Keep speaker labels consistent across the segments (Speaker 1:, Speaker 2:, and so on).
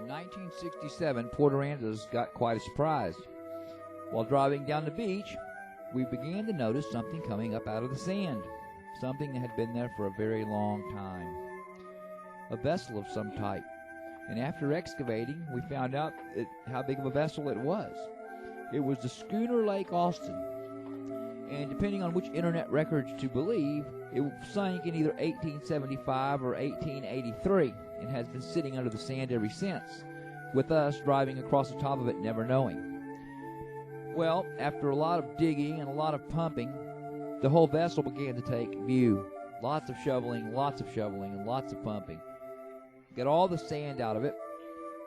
Speaker 1: In 1967, Port Aransas got quite a surprise. While driving down the beach, we began to notice something coming up out of the sand, something that had been there for a very long time. A vessel of some type. And after excavating, we found out how big of a vessel it was. It was the Schooner Lake Austin. And depending on which internet records to believe, it sank in either 1875 or 1883 and has been sitting under the sand ever since, with us driving across the top of it never knowing. Well, after a lot of digging and a lot of pumping, the whole vessel began to take view. Lots of shoveling, and lots of pumping. Got all the sand out of it,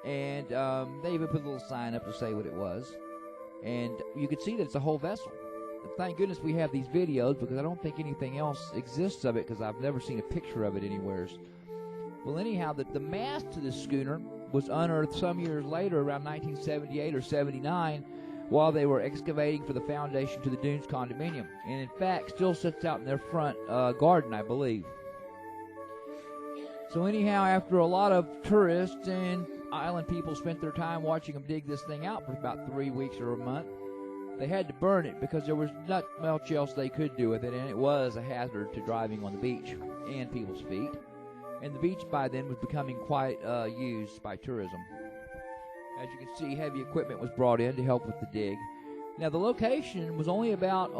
Speaker 1: and they even put a little sign up to say what it was. And you could see that it's a whole vessel. And thank goodness we have these videos, because I don't think anything else exists of it, because I've never seen a picture of it anywhere. Well, anyhow, the mast to this schooner was unearthed some years later, around 1978 or 79, while they were excavating for the foundation to the Dunes condominium. And in fact, still sits out in their front garden, I believe. So anyhow, after a lot of tourists and island people spent their time watching them dig this thing out for about 3 weeks or a month, they had to burn it because there was not much else they could do with it, and it was a hazard to driving on the beach and people's feet. And the beach by then was becoming quite used by tourism. As you can see, heavy equipment was brought in to help with the dig. Now, the location was only about,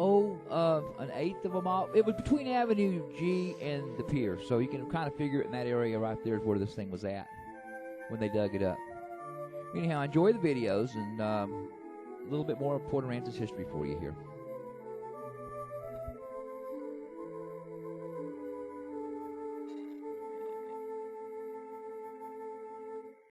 Speaker 1: an eighth of a mile. It was between Avenue G and the pier, so you can kind of figure it in that area right there is where this thing was at when they dug it up. Anyhow, enjoy the videos, and a little bit more of Port Aransas history for you here.